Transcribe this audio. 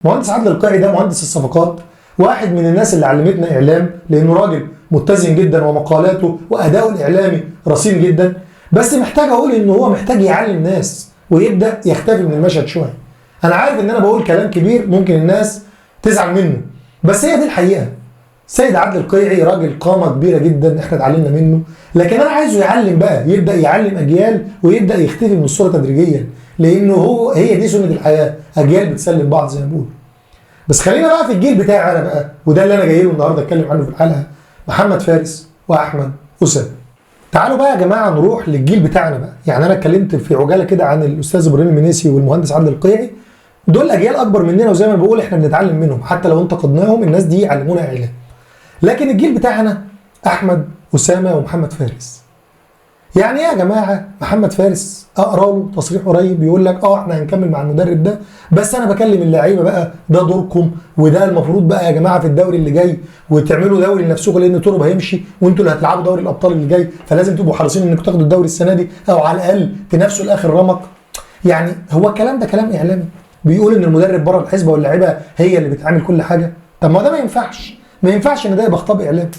مهندس عادل القيعي ده مهندس الصفقات، واحد من الناس اللي علمتنا اعلام، لانه راجل متزن جدا ومقالاته واداؤه الاعلامي رصين جدا. بس محتاج اقول ان هو محتاج يعلم ناس ويبدا يختفي من المشهد شويه. انا عارف ان انا بقول كلام كبير ممكن الناس تزعل منه، بس هي دي الحقيقه. سيد عادل القيعي راجل قامه كبيره جدا احنا اتعلمنا منه، لكن انا عايزه يعلم بقى، يبدا يعلم اجيال ويبدا يختفي من الصوره تدريجيا، لانه هي دي سنه الحياه، اجيال بتسلم بعض زي ما بيقولوا. بس خلينا بقى في الجيل بتاعي انا بقى، وده اللي انا جاي له النهارده اتكلم عنه في الحلقه، محمد فارس واحمد اسامه. تعالوا بقى يا جماعه نروح للجيل بتاعنا بقى. يعني انا اتكلمت في عجاله كده عن الاستاذ ابراهيم المنيسي والمهندس عادل القيعي، دول اجيال اكبر مننا، وزي ما بقول احنا بنتعلم منهم، حتى لو انتقدناهم الناس دي علمونا اعلام. لكن الجيل بتاعنا احمد اسامه ومحمد فارس. يعني ايه يا جماعه؟ محمد فارس اقرا له تصريح قريب بيقول لك احنا هنكمل مع المدرب ده، بس انا بكلم اللعيبه بقى، ده دوركم، وده المفروض بقى يا جماعه في الدوري اللي جاي، وتعملوا دوري لنفسكم لان تورب هيمشي وانتوا اللي هتلعبوا دوري الابطال اللي جاي، فلازم تبقوا حريصين انكم تاخدوا الدوري السنه دي، او على الاقل تنافسوا لاخر رمق. يعني هو الكلام ده كلام اعلامي بيقول ان المدرب بره الحسبه واللعيبه هي اللي بتعمل كل حاجه؟ طب ما ده ما ينفعش، ما ينفعش ان ده يبقى خطاب اعلامي.